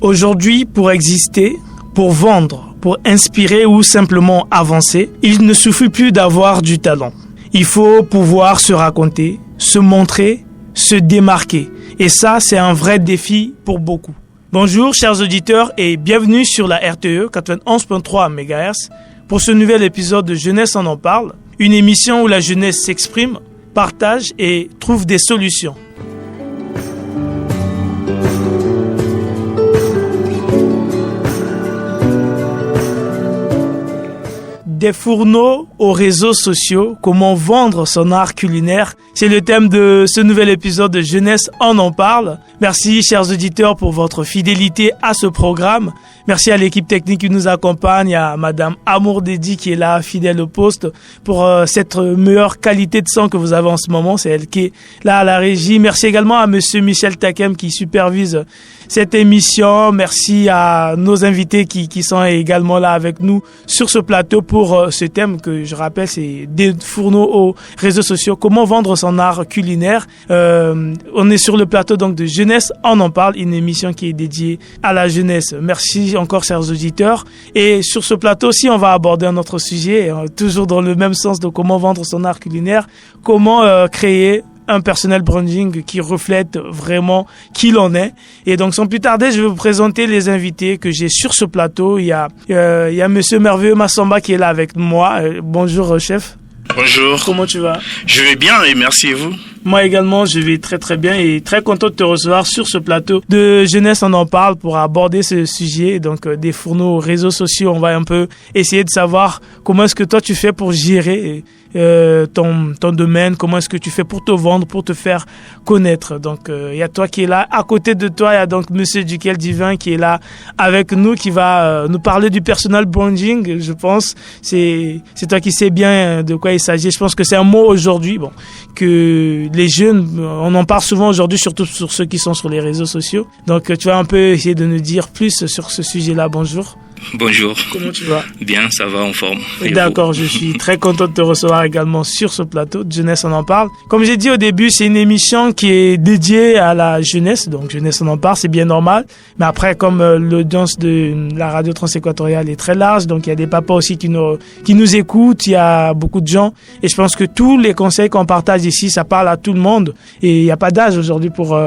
Aujourd'hui, pour exister, pour vendre, pour inspirer ou simplement avancer, il ne suffit plus d'avoir du talent. Il faut pouvoir se raconter, se montrer, se démarquer. Et ça, c'est un vrai défi pour beaucoup. Bonjour chers auditeurs et bienvenue sur la RTE 91.3 MHz pour ce nouvel épisode de Jeunesse en parle, une émission où la jeunesse s'exprime, partage et trouve des solutions. Des fourneaux aux réseaux sociaux, comment vendre son art culinaire, c'est le thème de ce nouvel épisode de Jeunesse en parle. Merci chers auditeurs pour votre fidélité à ce programme. Merci à l'équipe technique qui nous accompagne, à Madame Amour Dédi qui est là, fidèle au poste, pour cette meilleure qualité de son que vous avez en ce moment. C'est elle qui est là à la régie. Merci également à Monsieur Michel Takem qui supervise cette émission. Merci à nos invités qui sont également là avec nous sur ce plateau pour ce thème que je rappelle, c'est des fourneaux aux réseaux sociaux. Comment vendre son art culinaire. On est sur le plateau donc de Jeunesse en parle, une émission qui est dédiée à la jeunesse. Merci encore chers auditeurs. Et sur ce plateau aussi, on va aborder un autre sujet, toujours dans le même sens de comment vendre son art culinaire, comment créer un personnel branding qui reflète vraiment qui l'on est. Et donc, sans plus tarder, je vais vous présenter les invités que j'ai sur ce plateau. Il y a Monsieur Merveilleux Massamba qui est là avec moi. Bonjour, chef. Bonjour. Comment tu vas? Je vais bien et merci et vous? Moi également, je vais très très bien et très content de te recevoir sur ce plateau de Jeunesse en parle pour aborder ce sujet. Donc, des fourneaux aux réseaux sociaux, on va un peu essayer de savoir comment est-ce que toi tu fais pour gérer ton domaine, comment est-ce que tu fais pour te vendre, pour te faire connaître. Donc, il y a toi qui est là. À côté de toi, il y a donc Monsieur Duquel Divin qui est là avec nous, qui va nous parler du personal branding, je pense. C'est toi qui sais bien de quoi il s'agit. Je pense que c'est un mot aujourd'hui, que les jeunes, on en parle souvent aujourd'hui, surtout sur ceux qui sont sur les réseaux sociaux. Donc, tu vas un peu essayer de nous dire plus sur ce sujet-là. Bonjour. Bonjour. Comment tu vas? Bien, ça va, en forme. D'accord, je suis très content de te recevoir également sur ce plateau de Jeunesse en parle. Comme j'ai dit au début, c'est une émission qui est dédiée à la jeunesse, donc Jeunesse en parle, c'est bien normal. Mais après, comme l'audience de la radio transéquatoriale est très large, donc il y a des papas aussi qui nous écoutent, il y a beaucoup de gens. Et je pense que tous les conseils qu'on partage ici, ça parle à tout le monde. Et il n'y a pas d'âge aujourd'hui pour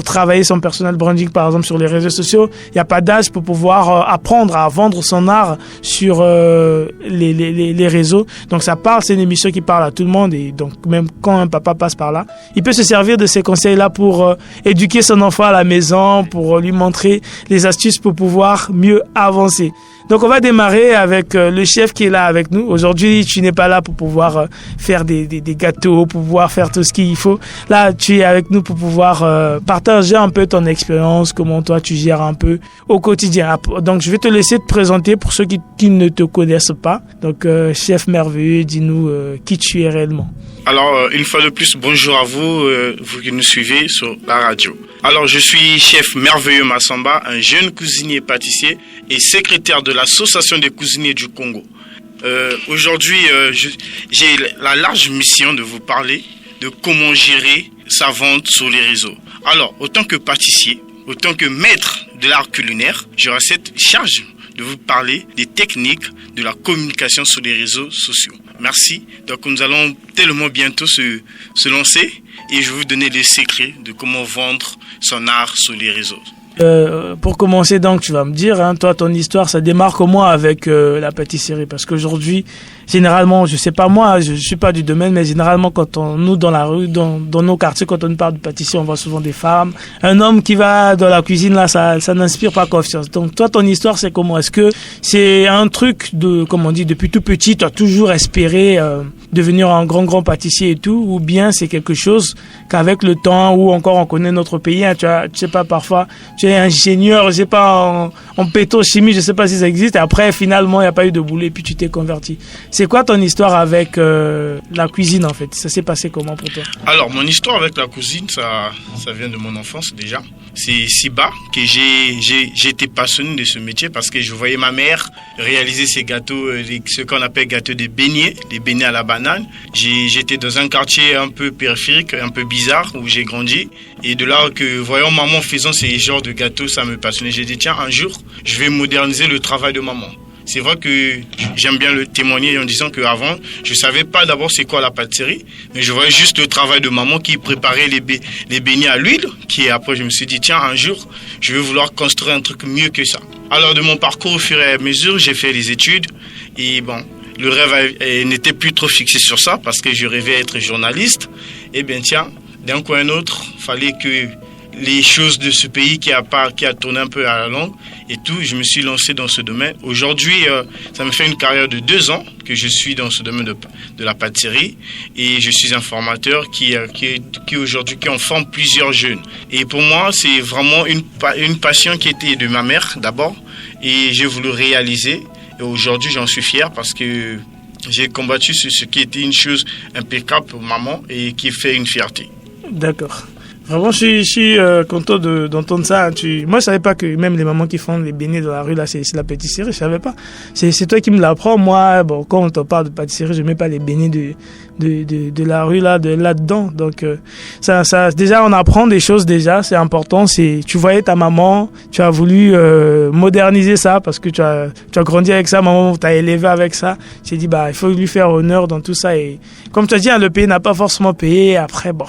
travailler son personal branding, par exemple, sur les réseaux sociaux. Il n'y a pas d'âge pour pouvoir apprendre à vendre son art sur les réseaux. Donc ça parle, c'est une émission qui parle à tout le monde et donc même quand un papa passe par là, il peut se servir de ces conseils-là pour éduquer son enfant à la maison, pour lui montrer les astuces pour pouvoir mieux avancer. Donc on va démarrer avec le chef qui est là avec nous. Aujourd'hui, tu n'es pas là pour pouvoir faire des gâteaux, pour pouvoir faire tout ce qu'il faut. Là, tu es avec nous pour pouvoir partager un peu ton expérience, comment toi tu gères un peu au quotidien. Donc je vais te laisser te présenter pour ceux qui ne te connaissent pas. Donc chef merveilleux, dis-nous qui tu es réellement. Alors, une fois de plus, bonjour à vous, vous qui nous suivez sur la radio. Alors, je suis chef Merveilleux Massamba, un jeune cuisinier pâtissier et secrétaire de l'Association des cuisiniers du Congo. Aujourd'hui, j'ai la large mission de vous parler de comment gérer sa vente sur les réseaux. Alors, autant que pâtissier, autant que maître de l'art culinaire, j'aurai cette charge de vous parler des techniques de la communication sur les réseaux sociaux. Merci. Donc nous allons tellement bientôt se lancer et je vais vous donner les secrets de comment vendre son art sur les réseaux. Pour commencer donc, tu vas me dire, toi ton histoire ça démarre comment avec la pâtisserie? Parce qu'aujourd'hui, généralement, je sais pas moi, je suis pas du domaine, mais généralement quand nous dans la rue, dans nos quartiers, quand on parle de pâtisserie, on voit souvent des femmes. Un homme qui va dans la cuisine là, ça n'inspire pas confiance. Donc toi ton histoire c'est comment? Est-ce que c'est un truc comme on dit depuis tout petit, tu as toujours espéré devenir un grand pâtissier et tout, ou bien c'est quelque chose qu'avec le temps ou encore on connaît notre pays, tu sais pas parfois tu es ingénieur, je sais pas en pétrochimie, je sais pas si ça existe et après finalement il n'y a pas eu de boulot et puis tu t'es converti. C'est quoi ton histoire avec la cuisine en fait? Ça s'est passé comment pour toi? Alors, mon histoire avec la cuisine, ça vient de mon enfance déjà. C'est si bas que j'ai été passionné de ce métier parce que je voyais ma mère réaliser ces gâteaux, ce qu'on appelle gâteaux de beignets, des beignets à la banane. J'étais dans un quartier un peu périphérique, un peu bizarre où j'ai grandi. Et de là que voyant maman faisant ces genres de gâteaux, ça me passionnait. J'ai dit tiens, un jour, je vais moderniser le travail de maman. C'est vrai que j'aime bien le témoigner en disant qu'avant, je ne savais pas d'abord c'est quoi la pâtisserie, mais je voyais juste le travail de maman qui préparait les beignets à l'huile, qui après je me suis dit, tiens, un jour, je vais vouloir construire un truc mieux que ça. Alors de mon parcours au fur et à mesure, j'ai fait les études et bon, le rêve n'était plus trop fixé sur ça parce que je rêvais être journaliste. Et bien tiens, d'un coup à un autre, fallait que les choses de ce pays qui a tourné un peu à la longue et tout, je me suis lancé dans ce domaine. Aujourd'hui, ça me fait une carrière de 2 ans que je suis dans ce domaine de la pâtisserie et je suis un formateur qui aujourd'hui qui en forme plusieurs jeunes. Et pour moi, c'est vraiment une passion qui était de ma mère d'abord et j'ai voulu réaliser. Et aujourd'hui, j'en suis fier parce que j'ai combattu sur ce qui était une chose impeccable pour maman et qui fait une fierté. D'accord. Vraiment, je suis content d'entendre ça. Moi, je savais pas que même les mamans qui font les beignets dans la rue, là, c'est la pâtisserie. Je savais pas. C'est toi qui me l'apprends. Moi, bon, quand on te parle de pâtisserie, je mets pas les beignets de la rue là-dedans. Donc, ça, déjà, on apprend des choses déjà. C'est important. Tu voyais ta maman, tu as voulu moderniser ça parce que tu as grandi avec ça. Maman t'a élevé avec ça. Tu t'es dit, il faut lui faire honneur dans tout ça. Et comme tu as dit, le pays n'a pas forcément payé. Après, bon.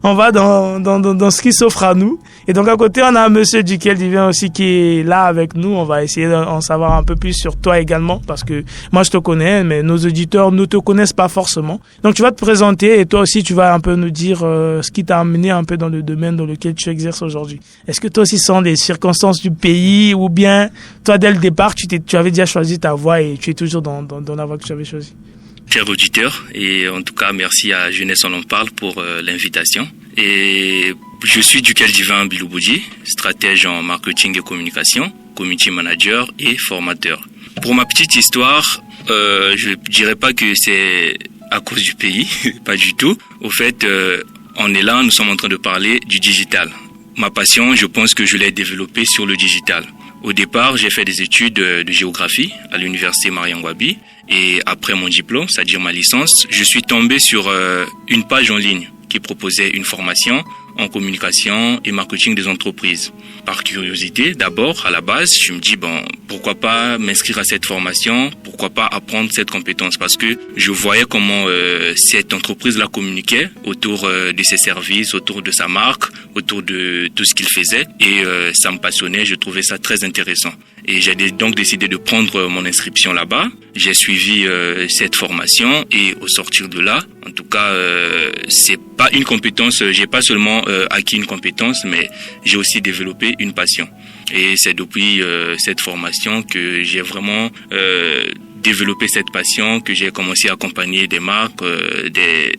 On va dans ce qui s'offre à nous. Et donc à côté, on a un monsieur duquel il vient aussi qui est là avec nous. On va essayer d'en savoir un peu plus sur toi également parce que moi je te connais, mais nos auditeurs ne te connaissent pas forcément. Donc tu vas te présenter et toi aussi tu vas un peu nous dire ce qui t'a amené un peu dans le domaine dans lequel tu exerces aujourd'hui. Est-ce que toi aussi ce sont des circonstances du pays ou bien toi dès le départ tu avais déjà choisi ta voie et tu es toujours dans la voie que tu avais choisie? Chers auditeurs, et en tout cas merci à Jeunesse on en parle pour l'invitation. Et je suis Dukel Divin Bilouboudji, stratège en marketing et communication, community manager et formateur. Pour ma petite histoire, je dirais pas que c'est à cause du pays, pas du tout. Au fait, on est là, nous sommes en train de parler du digital. Ma passion, je pense que je l'ai développée sur le digital. Au départ, j'ai fait des études de géographie à l'université Mariam Wabi. Et après mon diplôme, c'est-à-dire ma licence, je suis tombé sur une page en ligne qui proposait une formation en communication et marketing des entreprises. Par curiosité, d'abord, à la base, je me dis, pourquoi pas m'inscrire à cette formation, pourquoi pas apprendre cette compétence, parce que je voyais comment cette entreprise-là communiquait autour de ses services, autour de sa marque, autour de tout ce qu'il faisait, et ça me passionnait, je trouvais ça très intéressant. Et j'ai donc décidé de prendre mon inscription là-bas. J'ai suivi cette formation et au sortir de là, en tout cas, c'est pas une compétence, j'ai pas seulement acquis une compétence, mais j'ai aussi développé une passion. Et c'est depuis cette formation que j'ai vraiment développé cette passion, que j'ai commencé à accompagner des marques, des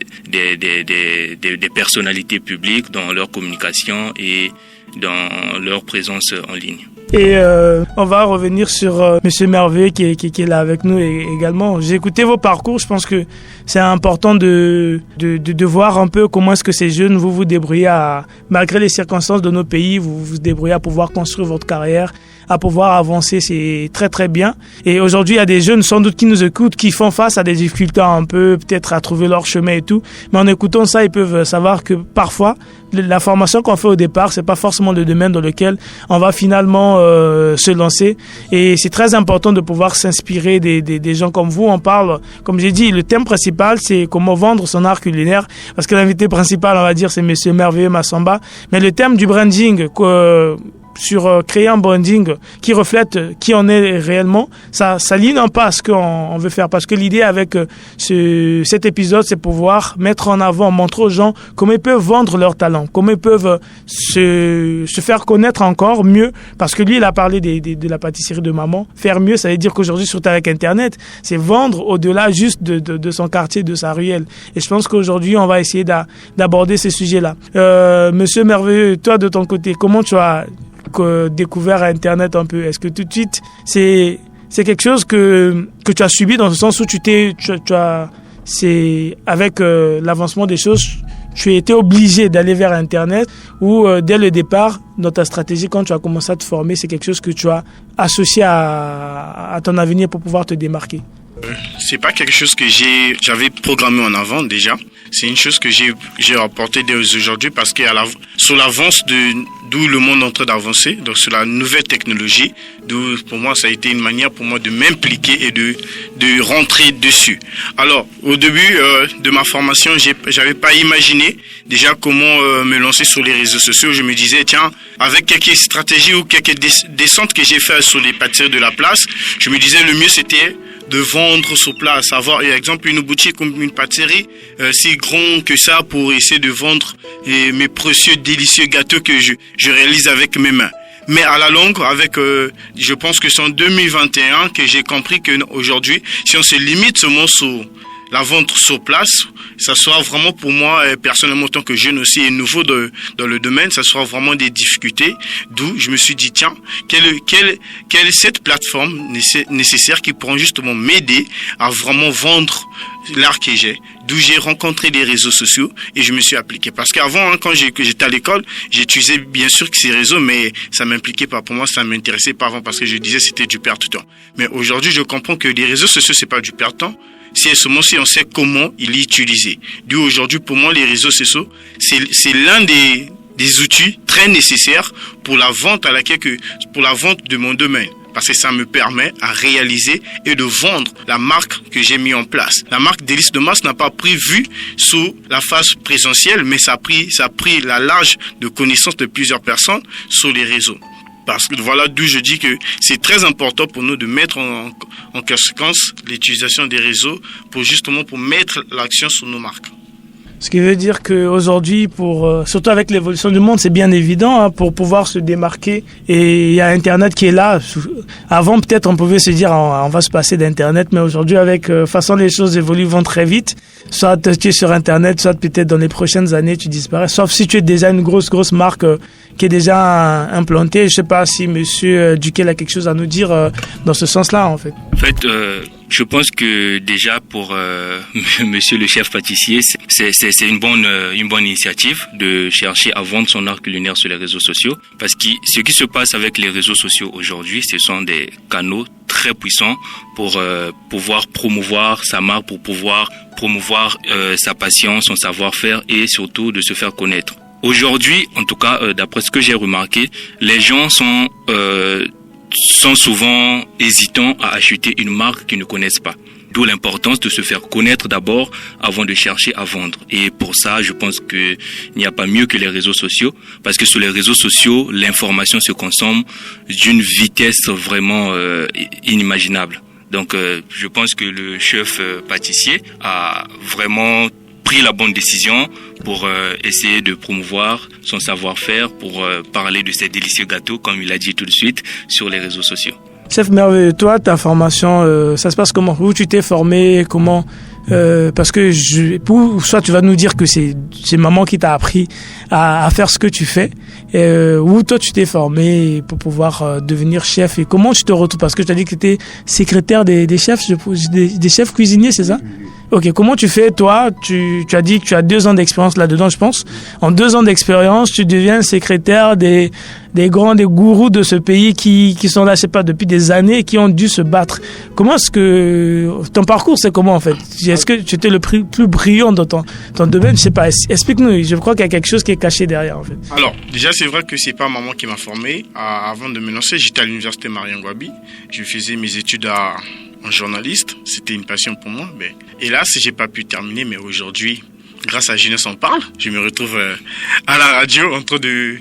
personnalités publiques dans leur communication et dans leur présence en ligne. Et on va revenir sur Monsieur Merveilleux qui est là avec nous également. J'ai écouté vos parcours. Je pense que c'est important de voir un peu comment est-ce que ces jeunes vous débrouillez malgré les circonstances de nos pays, vous débrouillez à pouvoir construire votre carrière, à pouvoir avancer. C'est très très bien. Et aujourd'hui, il y a des jeunes sans doute qui nous écoutent, qui font face à des difficultés un peu, peut-être à trouver leur chemin et tout. Mais en écoutant ça, ils peuvent savoir que parfois, la formation qu'on fait au départ, c'est pas forcément le domaine dans lequel on va finalement se lancer. Et c'est très important de pouvoir s'inspirer des gens comme vous. On parle, comme j'ai dit, le thème principal, c'est comment vendre son art culinaire. Parce que l'invité principal, on va dire, c'est Monsieur Merveilleux Massamba. Mais le thème du branding, sur créer un branding qui reflète qui on est réellement, ça ligne un peu à ce qu'on veut faire, parce que l'idée avec cet épisode, c'est pouvoir mettre en avant, montrer aux gens comment ils peuvent vendre leur talent, comment ils peuvent se faire connaître encore mieux, parce que lui il a parlé de la pâtisserie de maman. Faire mieux, ça veut dire qu'aujourd'hui surtout avec internet, c'est vendre au-delà juste de son quartier, de sa ruelle. Et je pense qu'aujourd'hui on va essayer d'aborder ces sujets-là. Monsieur Merveilleux, toi de ton côté, comment tu as découvert Internet un peu? Est-ce que tout de suite c'est quelque chose que tu as subi dans le sens où c'est avec l'avancement des choses, tu as été obligé d'aller vers Internet ou dès le départ, dans ta stratégie, quand tu as commencé à te former, c'est quelque chose que tu as associé à ton avenir pour pouvoir te démarquer? C'est pas quelque chose que j'avais programmé en avant déjà. C'est une chose que j'ai apporté dès aujourd'hui parce que sur l'avance d'où le monde est en train d'avancer, donc sur la nouvelle technologie, d'où pour moi ça a été une manière pour moi de m'impliquer et de rentrer dessus. Alors au début de ma formation, j'avais pas imaginé déjà comment me lancer sur les réseaux sociaux. Je me disais tiens, avec quelques stratégies ou quelques descentes que j'ai fait sur les pâtisseries de la place, je me disais le mieux c'était de vendre sur place, avoir par exemple une boutique comme une pâtisserie si grand que ça pour essayer de vendre mes précieux délicieux gâteaux que je réalise avec mes mains. Mais à la longue, je pense que c'est en 2021 que j'ai compris que aujourd'hui, si on se limite seulement sur la vente sur place, ça sera vraiment pour moi, personnellement, en tant que jeune aussi et nouveau dans le domaine, ça sera vraiment des difficultés. D'où je me suis dit, tiens, quelle est cette plateforme nécessaire qui pourra justement m'aider à vraiment vendre l'art que j'ai. D'où j'ai rencontré les réseaux sociaux et je me suis appliqué. Parce qu'avant, quand j'étais à l'école, j'utilisais bien sûr ces réseaux, mais ça m'impliquait pas. Pour moi, ça m'intéressait pas avant parce que je disais c'était du perte de temps. Mais aujourd'hui, je comprends que les réseaux sociaux, c'est pas du perte de temps. C'est seulement si on sait comment il est utilisé. D'où aujourd'hui, pour moi, les réseaux sociaux, c'est l'un des outils très nécessaires pour la vente pour la vente de mon domaine. Parce que ça me permet à réaliser et de vendre la marque que j'ai mis en place. La marque Délices de Mars n'a pas pris vue sous la phase présentielle, mais ça a pris la large de connaissance de plusieurs personnes sur les réseaux. Parce que voilà d'où je dis que c'est très important pour nous de mettre en conséquence l'utilisation des réseaux pour mettre l'action sur nos marques. Ce qui veut dire qu'aujourd'hui, surtout avec l'évolution du monde, c'est bien évident, hein, pour pouvoir se démarquer. Et il y a Internet qui est là. Avant, peut-être, on pouvait se dire, on va se passer d'Internet, mais aujourd'hui, avec façon les choses vont très vite. Soit tu es sur Internet, soit peut-être dans les prochaines années, tu disparais. Sauf si tu es déjà une grosse marque qui est déjà implantée. Je sais pas si Monsieur Duquel a quelque chose à nous dire dans ce sens-là, en fait. En fait, je pense que déjà pour Monsieur le chef pâtissier, c'est une bonne initiative de chercher à vendre son art culinaire sur les réseaux sociaux, parce que ce qui se passe avec les réseaux sociaux aujourd'hui, ce sont des canaux très puissants pour pouvoir promouvoir sa marque, pour pouvoir promouvoir sa passion, son savoir-faire et surtout de se faire connaître. Aujourd'hui, en tout cas, d'après ce que j'ai remarqué, les gens sont souvent hésitants à acheter une marque qu'ils ne connaissent pas. D'où l'importance de se faire connaître d'abord avant de chercher à vendre. Et pour ça, je pense qu'il n'y a pas mieux que les réseaux sociaux, parce que sur les réseaux sociaux, l'information se consomme d'une vitesse vraiment inimaginable. Donc, je pense que le chef pâtissier a vraiment pris la bonne décision pour essayer de promouvoir son savoir-faire, pour parler de ces délicieux gâteaux, comme il a dit tout de suite, sur les réseaux sociaux. Chef Merveilleux, toi, ta formation, ça se passe comment? Où tu t'es formé? Comment? Parce que soit tu vas nous dire que c'est maman qui t'a appris à faire ce que tu fais, ou toi tu t'es formé pour pouvoir devenir chef, et comment tu te retrouves? Parce que tu as dit que tu étais secrétaire des chefs, des chefs cuisiniers, c'est ça? Ok, comment tu fais, toi? Tu as dit que tu as 2 ans d'expérience là-dedans, je pense. En 2 ans d'expérience, tu deviens secrétaire des gourous de ce pays qui sont là, je sais pas, depuis des années, qui ont dû se battre. Comment est-ce que ton parcours, c'est comment en fait? Est-ce que tu étais le plus brillant dans ton domaine? Je sais pas. Explique-nous. Je crois qu'il y a quelque chose qui est caché derrière en fait. Alors, déjà, c'est vrai que c'est pas maman qui m'a formé. Avant de me lancer, j'étais à l'université Marion Gwabi. Je faisais mes études en journaliste. C'était une passion pour moi. Mais hélas, j'ai pas pu terminer. Mais aujourd'hui, grâce à Jeunesse en parle, je me retrouve à la radio en train de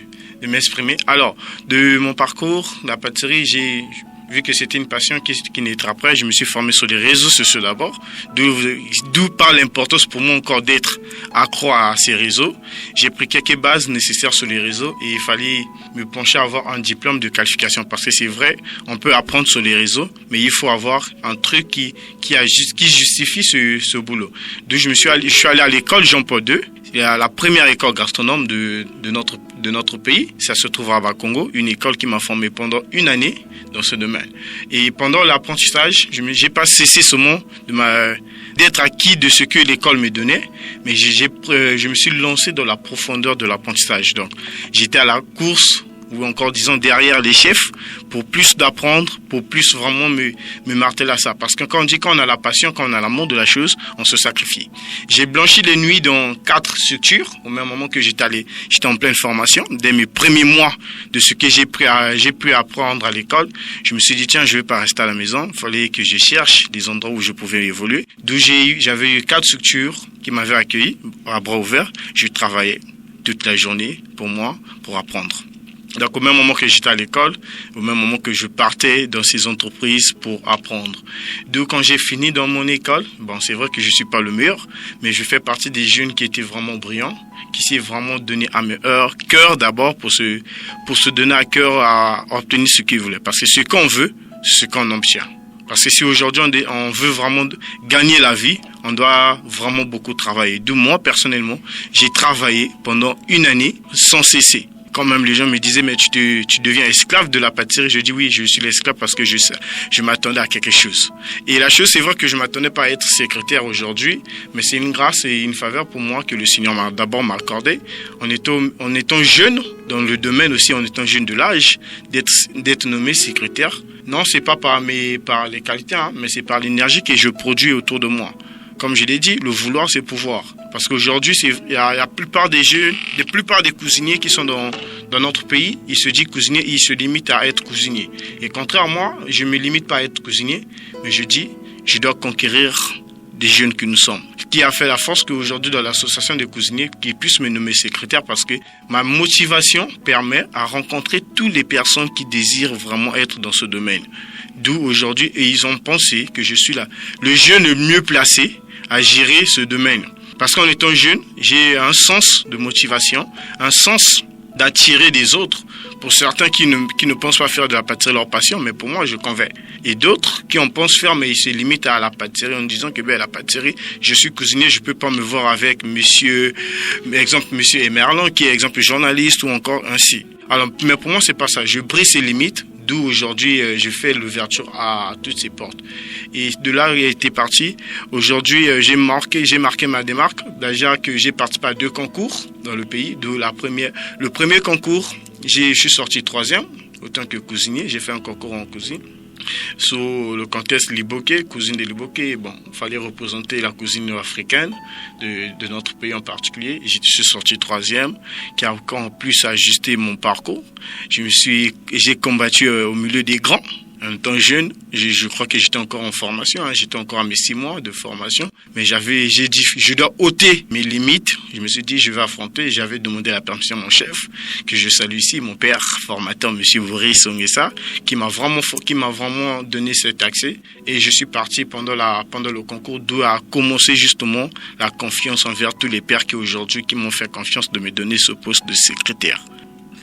m'exprimer. Alors, de mon parcours, la pâtisserie, j'ai vu que c'était une passion qui naîtra après. Je me suis formé sur les réseaux sociaux d'abord, d'où par l'importance pour moi encore d'être accro à ces réseaux. J'ai pris quelques bases nécessaires sur les réseaux et il fallait me pencher à avoir un diplôme de qualification, parce que c'est vrai, on peut apprendre sur les réseaux, mais il faut avoir un truc qui justifie ce boulot. Donc je suis allé à l'école Jean-Paul II. Il y a la première école gastronome de notre pays. Ça se trouve à Bakongo, une école qui m'a formé pendant une année dans ce domaine. Et pendant l'apprentissage, j'ai pas cessé seulement d'être acquis de ce que l'école me donnait, mais je me suis lancé dans la profondeur de l'apprentissage. Donc, j'étais à la course, ou encore disons derrière les chefs, pour plus d'apprendre, pour plus vraiment me marteler à ça. Parce que quand on dit qu'on a la passion, quand on a l'amour de la chose, on se sacrifie. J'ai blanchi les nuits dans 4 structures, au même moment que j'étais en pleine formation. Dès mes premiers mois de ce que j'ai pu apprendre à l'école, je me suis dit, tiens, je vais pas rester à la maison. Il fallait que je cherche des endroits où je pouvais évoluer. D'où j'avais eu 4 structures qui m'avaient accueilli à bras ouverts. Je travaillais toute la journée pour moi, pour apprendre. Donc, au même moment que j'étais à l'école, au même moment que je partais dans ces entreprises pour apprendre. Donc, quand j'ai fini dans mon école, bon, c'est vrai que je suis pas le meilleur, mais je fais partie des jeunes qui étaient vraiment brillants, qui s'est vraiment donné à leur cœur d'abord pour se donner à cœur à obtenir ce qu'ils voulaient. Parce que ce qu'on veut, c'est ce qu'on obtient. Parce que si aujourd'hui on veut vraiment gagner la vie, on doit vraiment beaucoup travailler. D'où moi, personnellement, j'ai travaillé pendant une année sans cesser. Quand même les gens me disaient, mais tu deviens esclave de la pâtisserie. Je dis oui, je suis l'esclave parce que je m'attendais à quelque chose. Et la chose, c'est vrai que je m'attendais pas à être secrétaire aujourd'hui, mais c'est une grâce et une faveur pour moi que le Seigneur m'a accordé. En étant jeune, dans le domaine aussi, en étant jeune de l'âge, d'être nommé secrétaire. Non, c'est pas par les qualités, mais c'est par l'énergie que je produis autour de moi. Comme je l'ai dit, le vouloir, c'est pouvoir. Parce qu'aujourd'hui, il y a la plupart des jeunes, la plupart des cuisiniers qui sont dans notre pays, ils se disent cuisinier, ils se limitent à être cuisinier. Et contrairement à moi, je ne me limite pas à être cuisinier, mais je dis, je dois conquérir des jeunes que nous sommes. Ce qui a fait la force qu'aujourd'hui, dans l'association des cuisiniers, qu'ils puissent me nommer secrétaire parce que ma motivation permet à rencontrer toutes les personnes qui désirent vraiment être dans ce domaine. D'où aujourd'hui, et ils ont pensé que je suis là, le jeune le mieux placé à gérer ce domaine. Parce qu'en étant jeune, j'ai un sens de motivation, un sens d'attirer des autres. Pour certains qui ne pensent pas faire de la pâtisserie leur passion, mais pour moi, je convainc. Et d'autres qui en pensent faire, mais ils se limitent à la pâtisserie en disant que la pâtisserie, je suis cuisinier, je peux pas me voir avec monsieur Emerlan, qui est exemple journaliste ou encore ainsi. Alors, mais pour moi, c'est pas ça. Je brise ces limites. D'où aujourd'hui, je fais l'ouverture à toutes ces portes. Et de là, il a été parti. Aujourd'hui, j'ai marqué ma démarque. Déjà que j'ai participé à 2 concours dans le pays. D'où le premier concours, je suis sorti 3e, autant que cuisinier. J'ai fait un concours en cuisine. Sur le contexte Liboké, cuisine de Liboké, bon, il fallait représenter la cuisine africaine de notre pays en particulier. Je suis sorti 3e, qui a encore plus ajusté mon parcours. J'ai combattu au milieu des grands. En étant jeune, je crois que j'étais encore en formation, j'étais encore à mes 6 mois de formation, mais j'ai dit, je dois ôter mes limites. Je me suis dit, je vais affronter. J'avais demandé la permission à mon chef, que je salue ici, mon père formateur, monsieur Boris Songessa, qui m'a vraiment donné cet accès. Et je suis parti pendant le concours, d'où a commencé justement la confiance envers tous les pères qui m'ont fait confiance de me donner ce poste de secrétaire.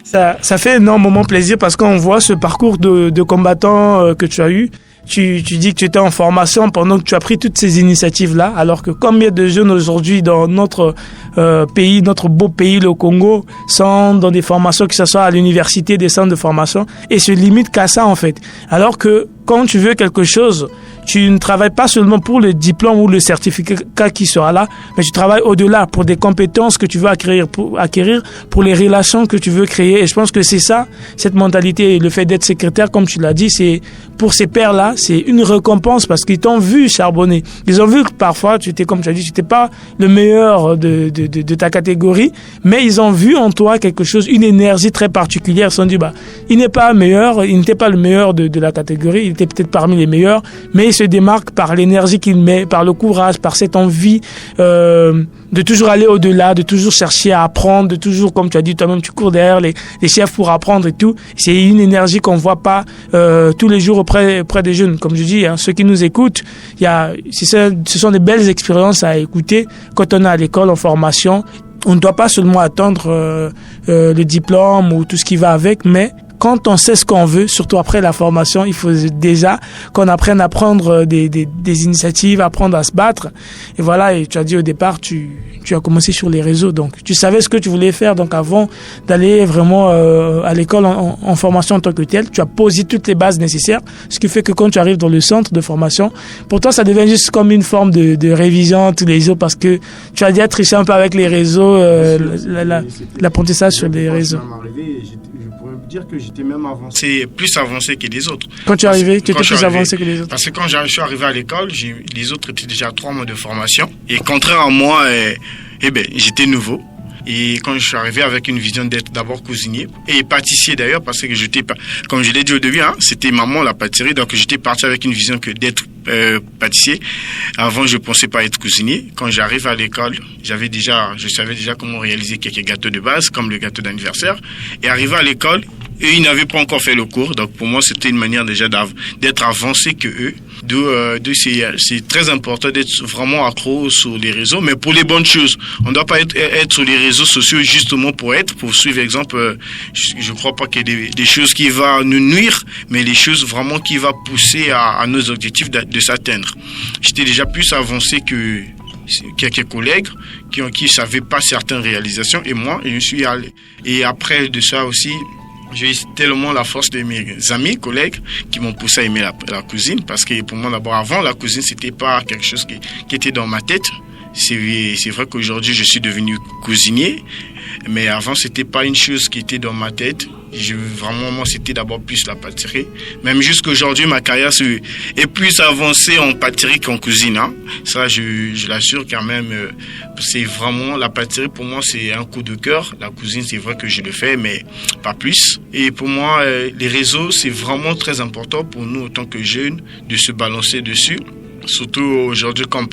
Ça fait énormément plaisir parce qu'on voit ce parcours de combattant que tu as eu. Tu dis que tu étais en formation pendant que tu as pris toutes ces initiatives-là, alors que combien de jeunes aujourd'hui dans notre pays, notre beau pays, le Congo, sont dans des formations, que ce soit à l'université, des centres de formation, et se limitent qu'à ça en fait. Alors que quand tu veux quelque chose, tu ne travailles pas seulement pour le diplôme ou le certificat qui sera là, mais tu travailles au-delà pour des compétences que tu veux acquérir pour les relations que tu veux créer. Et je pense que c'est ça, cette mentalité, le fait d'être secrétaire, comme tu l'as dit, c'est pour ces pères-là, c'est une récompense parce qu'ils t'ont vu charbonner. Ils ont vu que parfois, tu étais, comme tu as dit, tu n'étais pas le meilleur de ta catégorie, mais ils ont vu en toi quelque chose, une énergie très particulière. Ils se sont dit, il n'était pas le meilleur de la catégorie, il était peut-être parmi les meilleurs, mais il se démarque par l'énergie qu'il met, par le courage, par cette envie de toujours aller au-delà, de toujours chercher à apprendre, de toujours, comme tu as dit toi-même, tu cours derrière les chefs pour apprendre et tout. C'est une énergie qu'on voit pas tous les jours auprès des jeunes. Comme je dis, ceux qui nous écoutent, ce sont des belles expériences à écouter quand on est à l'école en formation. On ne doit pas seulement attendre le diplôme ou tout ce qui va avec, mais quand on sait ce qu'on veut, surtout après la formation, il faut déjà qu'on apprenne à prendre des initiatives, apprendre à se battre. Et voilà, et tu as dit au départ, tu as commencé sur les réseaux, donc tu savais ce que tu voulais faire. Donc avant d'aller vraiment à l'école en formation en tant que tel, tu as posé toutes les bases nécessaires, ce qui fait que quand tu arrives dans le centre de formation, pour toi ça devient juste comme une forme de révision tous les jours, parce que tu as déjà triché un peu avec les réseaux, l'apprentissage sur les réseaux. Je pourrais dire que j'étais même avancé, plus avancé que les autres. Quand tu es arrivé, tu étais plus avancé que les autres. Parce que quand je suis arrivé à l'école, les autres étaient déjà 3 mois de formation. Et contraire à moi, j'étais nouveau. Et quand je suis arrivé avec une vision d'être d'abord cuisinier et pâtissier d'ailleurs, parce que j'étais, comme je l'ai dit au début, c'était maman la pâtisserie, donc j'étais parti avec une vision que d'être pâtissier. Avant, je pensais pas être cuisinier. Quand j'arrive à l'école, je savais déjà comment réaliser quelques gâteaux de base, comme le gâteau d'anniversaire. Et arrivé à l'école, eux, ils n'avaient pas encore fait le cours, donc pour moi, c'était une manière déjà d'être avancé que eux. C'est très important d'être vraiment accro sur les réseaux, mais pour les bonnes choses. On ne doit pas être sur les réseaux sociaux justement pour suivre exemple. Je crois pas qu'il y ait des choses qui vont nous nuire, mais les choses vraiment qui vont pousser à nos objectifs de s'atteindre. J'étais déjà plus avancé que quelques collègues qui savaient pas certaines réalisations, et moi, je suis allé. Et après de ça aussi, j'ai eu tellement la force de mes amis, collègues, qui m'ont poussé à aimer la cuisine, parce que pour moi, d'abord, avant, la cuisine, c'était pas quelque chose qui était dans ma tête. C'est vrai qu'aujourd'hui, je suis devenu cuisinier, mais avant, c'était pas une chose qui était dans ma tête. Moi, c'était d'abord plus la pâtisserie. Même jusqu'aujourd'hui, ma carrière est plus avancée en pâtisserie qu'en cuisine. Ça, je l'assure quand même. C'est vraiment la pâtisserie, pour moi, c'est un coup de cœur. La cuisine, c'est vrai que je le fais, mais pas plus. Et pour moi, les réseaux, c'est vraiment très important pour nous, en tant que jeunes, de se balancer dessus. Surtout aujourd'hui, quand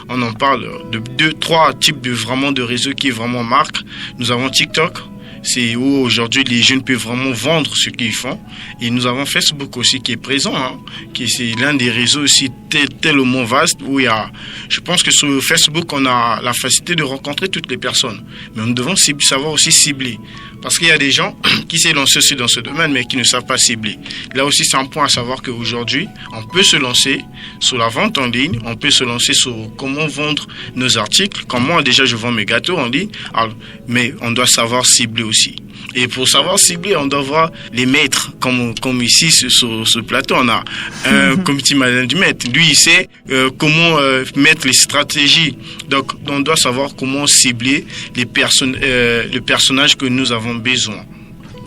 on en parle de 2-3 types de réseaux qui vraiment marquent. Nous avons TikTok. C'est où aujourd'hui les jeunes peuvent vraiment vendre ce qu'ils font. Et nous avons Facebook aussi qui est présent, qui c'est l'un des réseaux aussi tellement vaste où je pense que sur Facebook on a la facilité de rencontrer toutes les personnes, mais nous devons savoir aussi cibler, parce qu'il y a des gens qui s'est lancé aussi dans ce domaine mais qui ne savent pas cibler. Là aussi c'est un point à savoir qu'aujourd'hui on peut se lancer sur la vente en ligne, on peut se lancer sur comment vendre nos articles. Comme moi déjà je vends mes gâteaux en ligne, mais on doit savoir cibler aussi. Et pour savoir cibler, on doit les mettre, comme ici sur ce plateau, on a un comité management. Lui, il sait comment mettre les stratégies. Donc, on doit savoir comment cibler le personnage que nous avons besoin.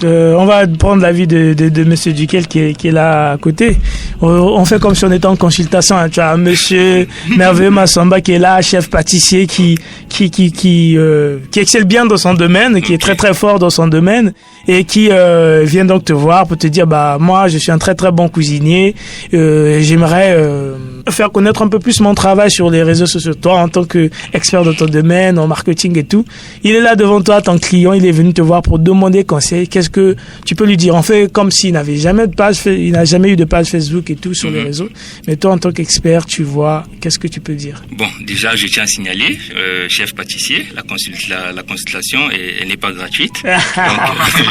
On va prendre l'avis de Monsieur Duquel qui est là à côté. On fait comme si on était en consultation. Tu as Monsieur Merveilleux Massamba qui est là, chef pâtissier qui excelle bien dans son domaine, qui est très très fort dans son domaine et qui vient donc te voir pour te dire moi je suis un très très bon cuisinier. J'aimerais faire connaître un peu plus mon travail sur les réseaux sociaux. Toi en tant que expert de ton domaine en marketing et tout, il est là devant toi, ton client, il est venu te voir pour demander conseil. Qu'est-ce que tu peux lui dire? On fait comme s'il n'avait jamais de page, il n'a jamais eu de page Facebook et tout sur les réseaux. Mais toi, en tant qu'expert, tu vois, qu'est-ce que tu peux dire? Bon, déjà, je tiens à signaler, chef pâtissier, la consultation, elle n'est pas gratuite. Donc,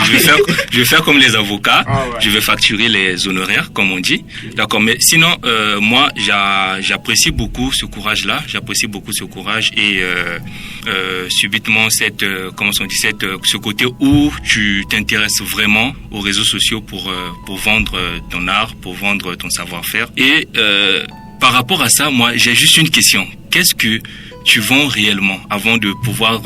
je vais faire comme les avocats. Je vais facturer les honoraires, comme on dit. D'accord. Mais sinon, moi, j'apprécie beaucoup ce courage-là. J'apprécie beaucoup ce courage et subitement ce côté où tu t'intéresses vraiment aux réseaux sociaux pour vendre ton art, pour vendre ton savoir-faire. Et par rapport à ça, moi, j'ai juste une question. Qu'est-ce que tu vends réellement avant de pouvoir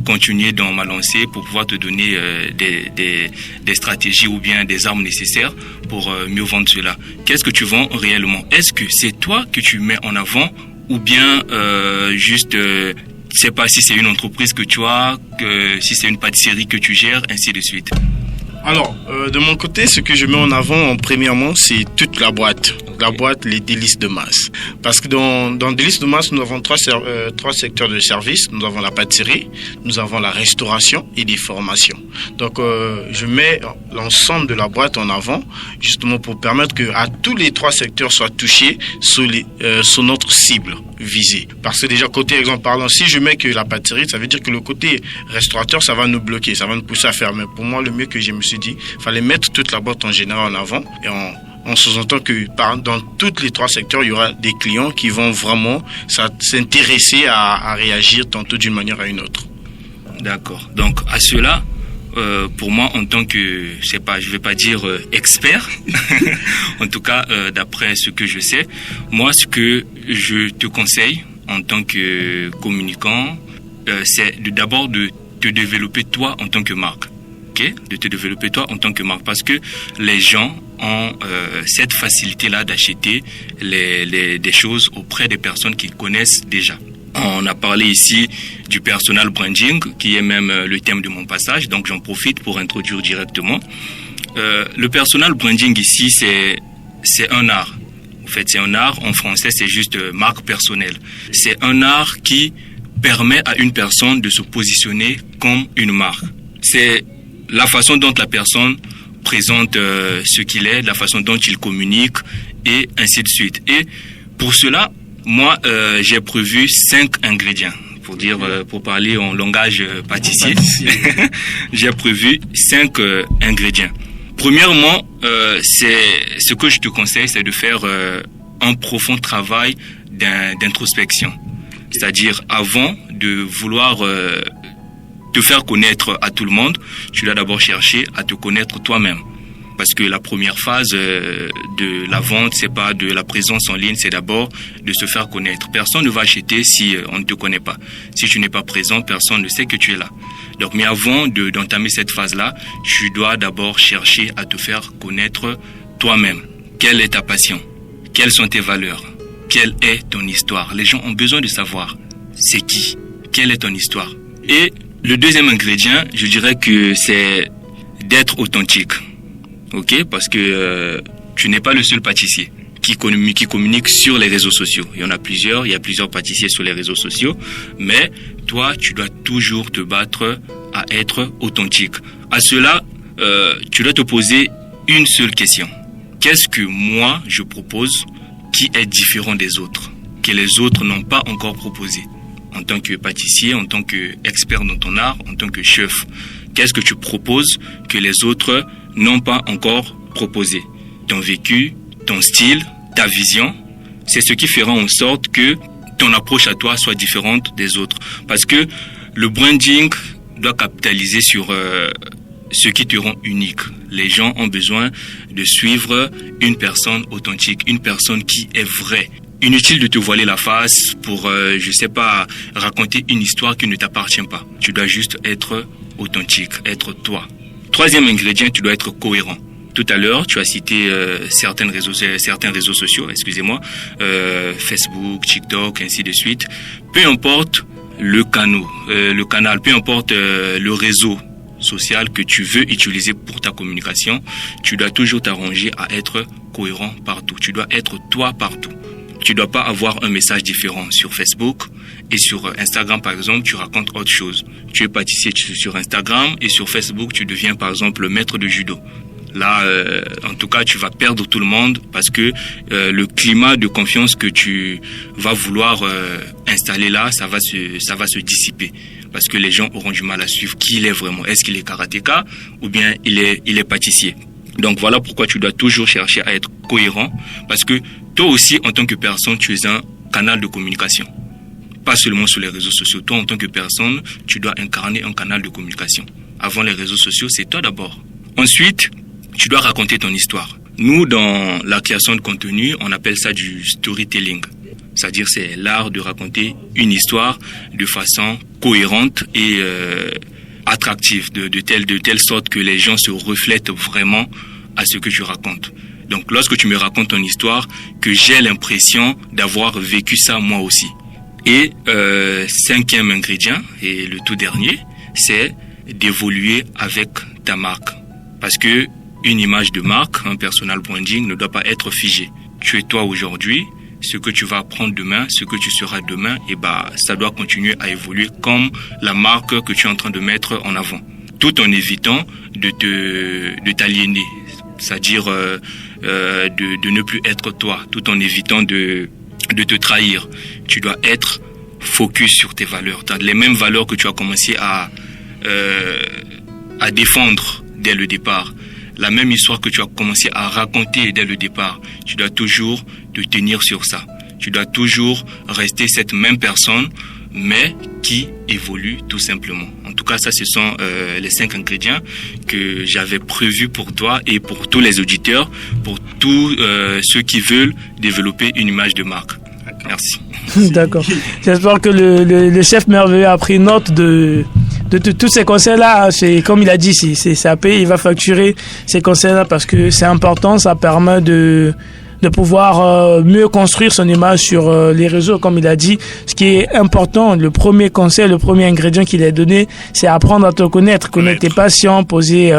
continuer dans ma lancée, pour pouvoir te donner des stratégies ou bien des armes nécessaires pour mieux vendre cela? Qu'est-ce que tu vends réellement? Est-ce que c'est toi que tu mets en avant ou bien juste... je sais pas si c'est une entreprise que tu as, si c'est une pâtisserie que tu gères, ainsi de suite. Alors, de mon côté, ce que je mets en avant, premièrement, c'est toute la boîte. la boîte Les Délices de Mars. Parce que dans Délices de Mars, nous avons trois secteurs de service. Nous avons la pâtisserie, nous avons la restauration et des formations. Donc, je mets l'ensemble de la boîte en avant, justement pour permettre que à tous les trois secteurs soient touchés sur notre cible visée. Parce que déjà, côté exemple parlant, si je mets que la pâtisserie, ça veut dire que le côté restaurateur, ça va nous bloquer, ça va nous pousser à faire. Mais pour moi, le mieux que je me suis dit, fallait mettre toute la boîte en général en avant et en sous-entend que dans tous les trois secteurs, il y aura des clients qui vont vraiment s'intéresser à réagir tantôt d'une manière à une autre. D'accord. Donc, à cela, pour moi, en tant que, je vais pas dire expert, en tout cas, d'après ce que je sais, moi, ce que je te conseille en tant que communicant, c'est d'abord de te développer toi en tant que marque. Okay? De te développer toi en tant que marque. Parce que les gens ont cette facilité-là d'acheter des choses auprès des personnes qu'ils connaissent déjà. On a parlé ici du personal branding, qui est même le thème de mon passage, donc j'en profite pour introduire directement. Le personal branding ici, c'est un art. En fait, c'est un art. En français, c'est juste marque personnelle. C'est un art qui permet à une personne de se positionner comme une marque. C'est la façon dont la personne présente ce qu'il est, la façon dont il communique, et ainsi de suite. Et pour cela, moi, j'ai prévu 5 ingrédients. Pour parler en langage pâtissier, j'ai prévu 5 ingrédients. Premièrement, c'est ce que je te conseille, c'est de faire un profond travail d'introspection. C'est-à-dire, avant de vouloir te faire connaître à tout le monde, tu dois d'abord chercher à te connaître toi-même. Parce que la première phase de la vente, c'est pas de la présence en ligne, c'est d'abord de se faire connaître. Personne ne va acheter si on ne te connaît pas. Si tu n'es pas présent, personne ne sait que tu es là. Donc, mais avant d'entamer cette phase-là, tu dois d'abord chercher à te faire connaître toi-même. Quelle est ta passion? Quelles sont tes valeurs? Quelle est ton histoire? Les gens ont besoin de savoir c'est qui? Quelle est ton histoire? Et le deuxième ingrédient, je dirais que c'est d'être authentique. Ok, parce que tu n'es pas le seul pâtissier qui communique sur les réseaux sociaux. Il y en a plusieurs, il y a plusieurs pâtissiers sur les réseaux sociaux, mais toi, tu dois toujours te battre à être authentique. À cela, tu dois te poser une seule question. Qu'est-ce que moi, je propose qui est différent des autres, que les autres n'ont pas encore proposé? En tant que pâtissier, en tant qu'expert dans ton art, en tant que chef, qu'est-ce que tu proposes que les autres n'ont pas encore proposé? Ton vécu, ton style, ta vision, c'est ce qui fera en sorte que ton approche à toi soit différente des autres. Parce que le branding doit capitaliser sur ce qui te rend unique. Les gens ont besoin de suivre une personne authentique, une personne qui est vraie. Inutile de te voiler la face pour, raconter une histoire qui ne t'appartient pas. Tu dois juste être authentique, être toi. Troisième ingrédient, tu dois être cohérent. Tout à l'heure, tu as cité certains réseaux sociaux, Facebook, TikTok, ainsi de suite. Peu importe le canal, peu importe le réseau social que tu veux utiliser pour ta communication, tu dois toujours t'arranger à être cohérent partout. Tu dois être toi partout. Tu dois pas avoir un message différent sur Facebook et sur Instagram, par exemple, tu racontes autre chose. Tu es pâtissier sur Instagram et sur Facebook, tu deviens, par exemple, le maître de judo. Là, en tout cas, tu vas perdre tout le monde parce que le climat de confiance que tu vas vouloir installer là, ça va se dissiper. Parce que les gens auront du mal à suivre qui il est vraiment. Est-ce qu'il est karatéka ou bien il est pâtissier? Donc voilà pourquoi tu dois toujours chercher à être cohérent, parce que toi aussi, en tant que personne, tu es un canal de communication. Pas seulement sur les réseaux sociaux. Toi, en tant que personne, tu dois incarner un canal de communication. Avant les réseaux sociaux, c'est toi d'abord. Ensuite, tu dois raconter ton histoire. Nous, dans la création de contenu, on appelle ça du storytelling. C'est-à-dire, c'est l'art de raconter une histoire de façon cohérente et attractive, de telle sorte que les gens se reflètent vraiment à ce que tu racontes. Donc, lorsque tu me racontes ton histoire, que j'ai l'impression d'avoir vécu ça moi aussi. Et cinquième ingrédient, et le tout dernier, c'est d'évoluer avec ta marque. Parce que une image de marque, un personal branding ne doit pas être figé. tu es toi aujourd'hui, ce que tu vas apprendre demain, ce que tu seras demain, et ça doit continuer à évoluer comme la marque que tu es en train de mettre en avant, tout en évitant de t'aliéner, c'est-à-dire de ne plus être toi, tout en évitant de te trahir. Tu dois être focus sur tes valeurs, les mêmes valeurs que tu as commencé à défendre dès le départ, la même histoire que tu as commencé à raconter dès le départ. Tu dois toujours te tenir sur ça. Tu dois toujours rester cette même personne, mais qui évolue tout simplement. En tout cas, ça, ce sont les 5 ingrédients que j'avais prévus pour toi et pour tous les auditeurs, pour tous ceux qui veulent développer une image de marque. Merci. D'accord. J'espère que le chef merveilleux a pris note de tous ces conseils-là. C'est, comme il a dit, c'est à payer. Il va facturer ces conseils-là parce que c'est important. Ça permet de pouvoir mieux construire son image sur les réseaux, comme il a dit. Ce qui est important, le premier conseil, le premier ingrédient qu'il a donné, c'est apprendre à te connaître tes patients, poser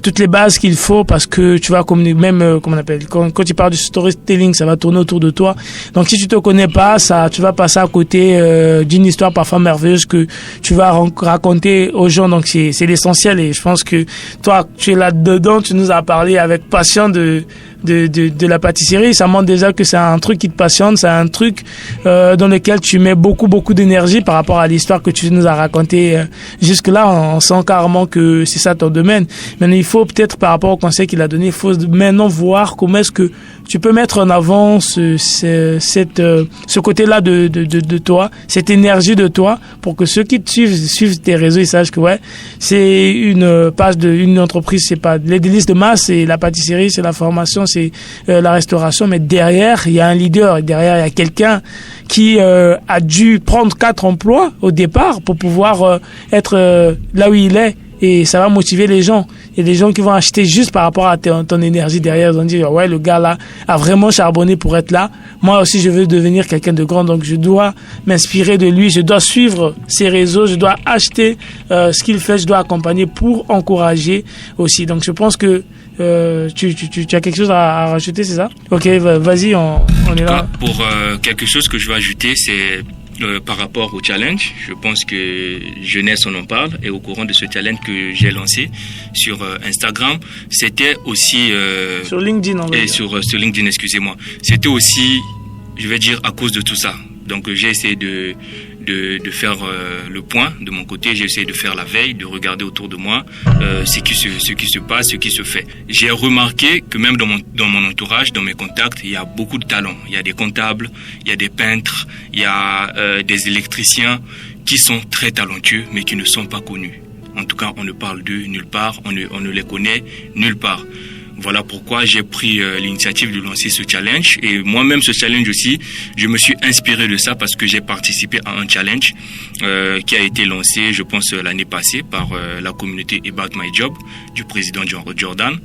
toutes les bases qu'il faut, parce que tu vas communiquer, même comment on appelle, quand tu parles du storytelling, ça va tourner autour de toi. Donc si tu te connais pas, tu vas passer à côté d'une histoire parfois merveilleuse que tu vas raconter aux gens. Donc c'est l'essentiel, et je pense que toi, tu es là-dedans, tu nous as parlé avec passion de la pâtisserie. Ça montre déjà que c'est un truc qui te passionne, c'est un truc dans lequel tu mets beaucoup d'énergie par rapport à l'histoire que tu nous as racontée jusque-là. On sent carrément que c'est ça ton domaine. Maintenant, il faut peut-être, par rapport au conseil qu'il a donné, il faut maintenant voir comment est-ce que tu peux mettre en avant ce côté-là de toi, cette énergie de toi, pour que ceux qui te suivent tes réseaux, ils sachent que c'est une page d'une entreprise, c'est pas les délices de masse, c'est la pâtisserie, c'est la formation, c'est la restauration, mais derrière il y a un leader, et derrière il y a quelqu'un qui a dû prendre 4 emplois au départ pour pouvoir être là où il est, et ça va motiver les gens. Il y a des gens qui vont acheter juste par rapport à ton énergie derrière. Ils vont dire le gars là a vraiment charbonné pour être là. Moi aussi je veux devenir quelqu'un de grand, donc je dois m'inspirer de lui, je dois suivre ses réseaux, je dois acheter ce qu'il fait, je dois accompagner pour encourager aussi. Donc je pense que tu as quelque chose à rajouter, c'est ça? Ok, vas-y, on est là. Pour quelque chose que je veux ajouter, c'est par rapport au challenge. Je pense que Jeunesse on en parle, et au courant de ce challenge que j'ai lancé sur Instagram, c'était aussi sur LinkedIn sur LinkedIn, excusez-moi. C'était aussi, je vais dire, à cause de tout ça. Donc j'ai essayé de faire le point de mon côté, j'ai essayé de faire la veille, de regarder autour de moi ce qui se passe, ce qui se fait. J'ai remarqué que même dans mon entourage, dans mes contacts, il y a beaucoup de talents. Il y a des comptables, il y a des peintres, il y a des électriciens qui sont très talentueux mais qui ne sont pas connus. En tout cas, on ne parle d'eux nulle part, on ne les connaît nulle part. Voilà pourquoi j'ai pris l'initiative de lancer ce challenge. Et moi-même, ce challenge aussi, je me suis inspiré de ça parce que j'ai participé à un challenge qui a été lancé, je pense, l'année passée par la communauté About My Job du président Jordan.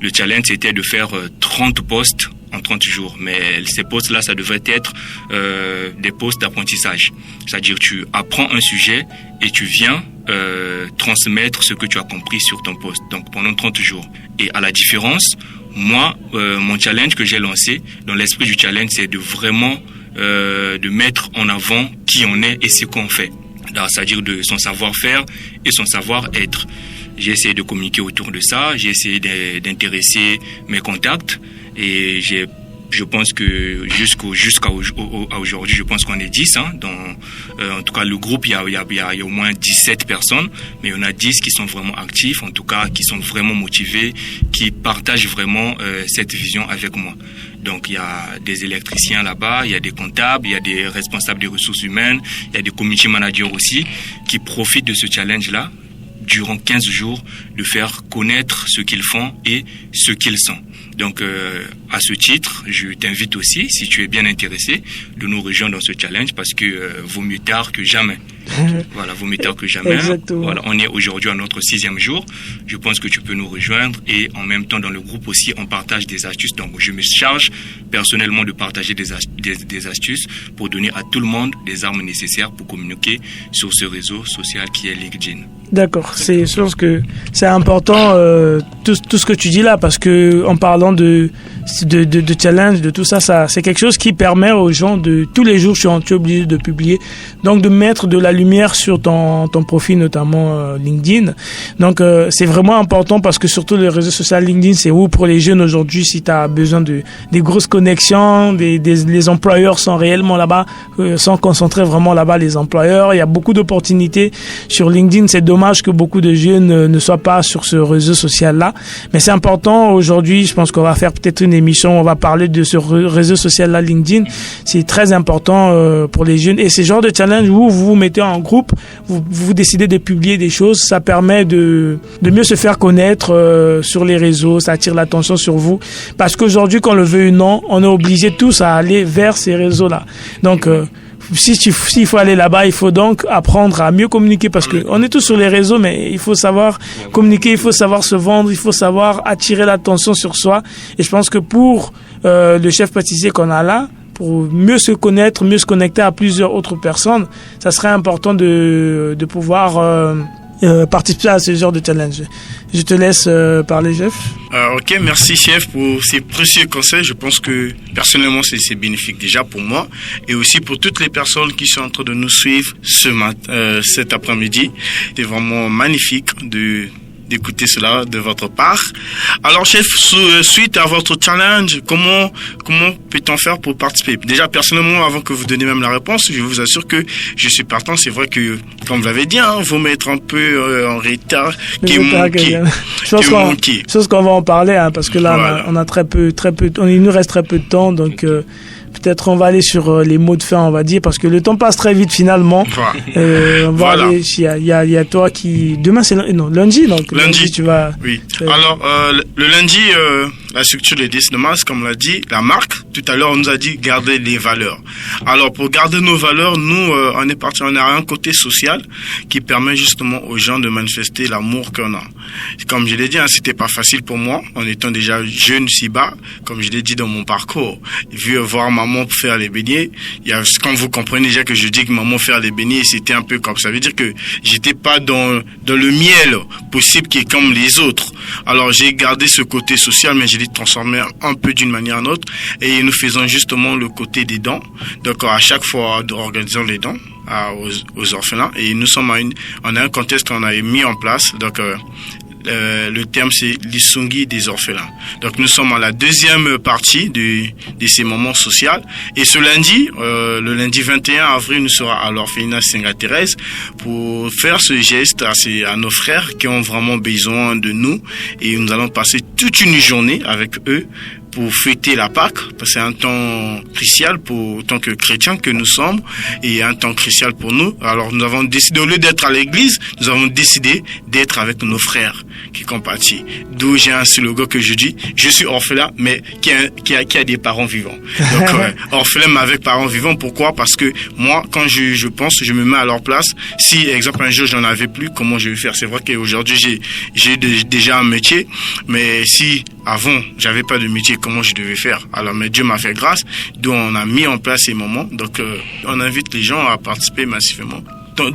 Le challenge, c'était de faire 30 posts en 30 jours. Mais ces postes-là, ça devrait être des postes d'apprentissage. C'est-à-dire, tu apprends un sujet et tu viens transmettre ce que tu as compris sur ton poste. Donc, pendant 30 jours. Et à la différence, moi, mon challenge que j'ai lancé, dans l'esprit du challenge, c'est de vraiment de mettre en avant qui on est et ce qu'on fait. C'est-à-dire de son savoir-faire et son savoir-être. J'ai essayé de communiquer autour de ça, j'ai essayé d'intéresser mes contacts, et je pense que jusqu'à aujourd'hui, je pense qu'on est 10. En tout cas, le groupe, il y a au moins 17 personnes, mais il y en a 10 qui sont vraiment actifs, en tout cas, qui sont vraiment motivés, qui partagent vraiment cette vision avec moi. Donc, il y a des électriciens là-bas, il y a des comptables, il y a des responsables des ressources humaines, il y a des community managers aussi, qui profitent de ce challenge-là, durant 15 jours, de faire connaître ce qu'ils font et ce qu'ils sont. Donc, à ce titre, je t'invite aussi, si tu es bien intéressé, de nous rejoindre dans ce challenge, parce que vaut mieux tard que jamais. Voilà, vaut mieux tard que jamais. Exactement. Voilà, on est aujourd'hui à notre 6e jour. Je pense que tu peux nous rejoindre, et en même temps, dans le groupe aussi, on partage des astuces. Donc, je me charge personnellement de partager des astuces pour donner à tout le monde des armes nécessaires pour communiquer sur ce réseau social qui est LinkedIn. D'accord, je pense que c'est important tout ce que tu dis là, parce que en parlant de de challenge, de tout ça, c'est quelque chose qui permet aux gens de tous les jours, tu es obligé de publier, donc de mettre de la lumière sur ton profil, notamment LinkedIn. Donc c'est vraiment important parce que surtout le réseau social LinkedIn, c'est où pour les jeunes aujourd'hui, si tu as besoin des grosses connexions, les employeurs sont réellement là-bas, sont concentrés vraiment là-bas, les employeurs. Il y a beaucoup d'opportunités sur LinkedIn. C'est dommage que beaucoup de jeunes ne soient pas sur ce réseau social-là, mais c'est important aujourd'hui. Je pense qu'on va faire peut-être une émission, on va parler de ce réseau social-là, LinkedIn. C'est très important pour les jeunes, et c'est genre de challenge où vous vous mettez en groupe, vous décidez de publier des choses, ça permet de mieux se faire connaître sur les réseaux, ça attire l'attention sur vous, parce qu'aujourd'hui, qu'on le veut ou non, on est obligés tous à aller vers ces réseaux-là. Donc s'il faut aller là-bas, il faut donc apprendre à mieux communiquer, parce que on est tous sur les réseaux, mais il faut savoir communiquer, il faut savoir se vendre, il faut savoir attirer l'attention sur soi. Et je pense que pour le chef pâtissier qu'on a là, pour mieux se connaître, mieux se connecter à plusieurs autres personnes, ça serait important de pouvoir participer à ce genre de challenge. Je te laisse parler, chef. Ok, merci chef pour ces précieux conseils. Je pense que personnellement c'est bénéfique déjà pour moi et aussi pour toutes les personnes qui sont en train de nous suivre cet après-midi. C'est vraiment magnifique d'écouter cela de votre part. Alors chef, suite à votre challenge, comment peut-on faire pour participer? Déjà personnellement, avant que vous donniez même la réponse, je vous assure que je suis partant. C'est vrai que, comme vous l'avez dit, vous mettre un peu en retard, chose qu'on va en parler, parce que là voilà. on a très peu, il nous reste très peu de temps, donc peut-être on va aller sur les mots de fin, on va dire, parce que le temps passe très vite finalement. Voilà. On va aller, il y a toi qui... Demain c'est lundi, donc lundi tu vas... Oui. Alors, le lundi, la structure des 10 de mars, comme l'a dit, la marque, tout à l'heure on nous a dit garder les valeurs. Alors pour garder nos valeurs, nous, on est parti, on a un côté social qui permet justement aux gens de manifester l'amour qu'on a. Comme je l'ai dit, c'était pas facile pour moi, en étant déjà jeune si bas, comme je l'ai dit dans mon parcours. Vu voir maman faire les beignets, quand vous comprenez déjà que je dis que maman faire les beignets, c'était un peu comme ça. Ça veut dire que j'étais pas dans le miel possible qui est comme les autres. Alors j'ai gardé ce côté social, mais je l'ai transformé un peu d'une manière à une autre, et nous faisons justement le côté des dons. Donc à chaque fois, organisons les dons aux orphelins, et nous sommes on a un contexte qu'on a mis en place. Donc le terme c'est l'Isungi des orphelins. Donc nous sommes à la deuxième partie de ces moments sociaux, et ce lundi, le lundi 21 avril, nous serons à l'orphelinat Sainte-Thérèse pour faire ce geste à nos frères qui ont vraiment besoin de nous, et nous allons passer toute une journée avec eux pour fêter la Pâque, parce que c'est un temps crucial en tant que chrétiens que nous sommes, et un temps crucial pour nous. Alors nous avons décidé, au lieu d'être à l'église, nous avons décidé d'être avec nos frères qui compatissent. D'où j'ai un slogan que je dis, je suis orphelin, mais qui a des parents vivants. Donc orphelin mais avec parents vivants. Pourquoi? Parce que moi, quand je pense, je me mets à leur place. Si, exemple, un jour j'en avais plus, comment je vais faire? C'est vrai qu'aujourd'hui j'ai déjà un métier, mais si avant j'avais pas de métier, comment je devais faire? Alors, mais Dieu m'a fait grâce, d'où on a mis en place ces moments. Donc, on invite les gens à participer massivement.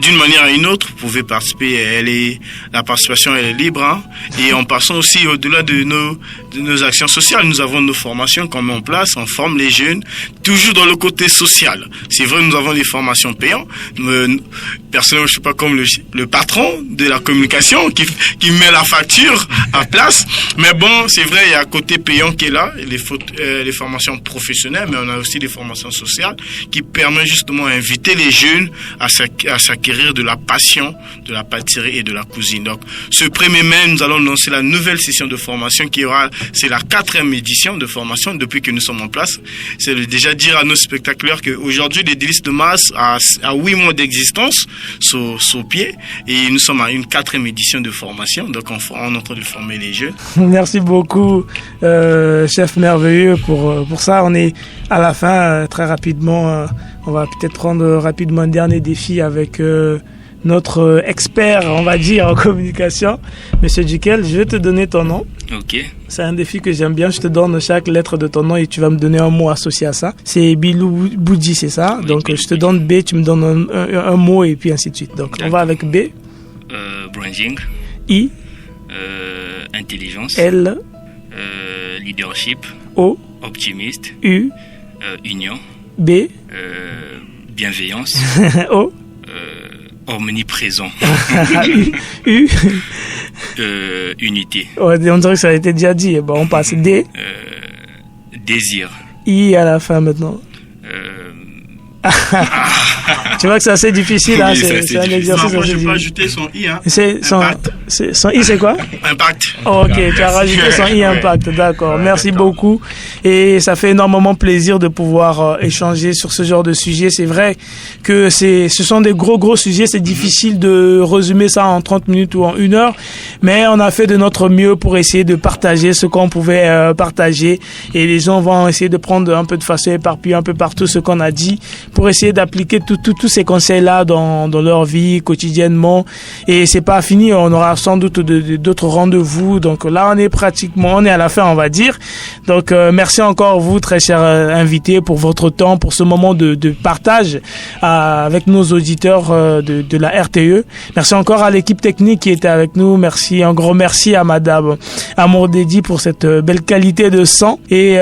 D'une manière à une autre, vous pouvez participer. La participation, elle est libre, Et en passant aussi au-delà de nos actions sociales, nous avons nos formations qu'on met en place. On forme les jeunes, toujours dans le côté social. C'est vrai, nous avons des formations payantes. Personnellement, je suis pas comme le patron de la communication qui met la facture à place. Mais bon, c'est vrai, il y a un côté payant qui est là, les formations professionnelles, mais on a aussi des formations sociales qui permettent justement d'inviter les jeunes à s'acquérir de la passion de la pâtisserie et de la cuisine. Donc, ce 1er mai, nous allons lancer la nouvelle session de formation c'est la 4e édition de formation depuis que nous sommes en place. C'est déjà dire à nos spectateurs qu'aujourd'hui, les délices de Mars a 8 mois d'existence sur pied, et nous sommes à une 4e édition de formation. Donc, on est en train de former les jeunes. Merci beaucoup, chef merveilleux, pour ça. On est à la fin, très rapidement. On va peut-être prendre rapidement un dernier défi avec notre expert, on va dire, en communication. Monsieur Duquel, je vais te donner ton nom. Ok. C'est un défi que j'aime bien. Je te donne chaque lettre de ton nom et tu vas me donner un mot associé à ça. C'est Bilou Boudji, c'est ça? Oui, donc, je te donne B, tu me donnes un mot et puis ainsi de suite. Donc, on va avec B. Branding. I. Intelligence. L. Leadership. O. Optimiste. U. Union. B. Bienveillance. O. Omniprésent. U. Unité. On dirait que ça a été déjà dit. Bon, on passe. D. Désir. I à la fin maintenant. Tu vois que c'est assez difficile, hein? Oui, c'est un exercice non, assez je peux difficile. ajouter son I, hein. Son I, c'est quoi? Impact. Oh, ok, tu as rajouté son I impact, d'accord. Merci beaucoup. Et ça fait énormément plaisir de pouvoir échanger sur ce genre de sujet. C'est vrai que ce sont des gros sujets. C'est difficile de résumer ça en 30 minutes ou en 1 heure. Mais on a fait de notre mieux pour essayer de partager ce qu'on pouvait partager. Et les gens vont essayer de prendre un peu de façon éparpillée un peu partout ce qu'on a dit pour essayer d'appliquer tous ces conseils-là dans leur vie quotidiennement. Et c'est pas fini. On aura sans doute d'autres rendez-vous. Donc là, on est à la fin, on va dire. Donc merci encore vous, très chers invités, pour votre temps, pour ce moment de partage avec nos auditeurs de la RTE. Merci encore à l'équipe technique qui était avec nous. Merci, un gros merci à Madame Amour Dédi pour cette belle qualité de son. Et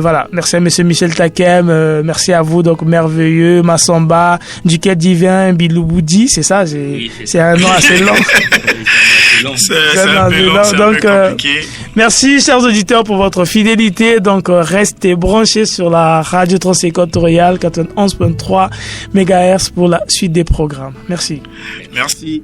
voilà, merci à Monsieur Michel Takem. Merci à vous, donc merveilleux, Massamba, Duquet Divin, Bilou Boudi, c'est ça, c'est un nom assez long. C'est un peu long, donc, merci chers auditeurs pour votre fidélité. Donc restez branchés sur la radio transéquatoriale 91.3 MHz pour la suite des programmes. Merci. Merci.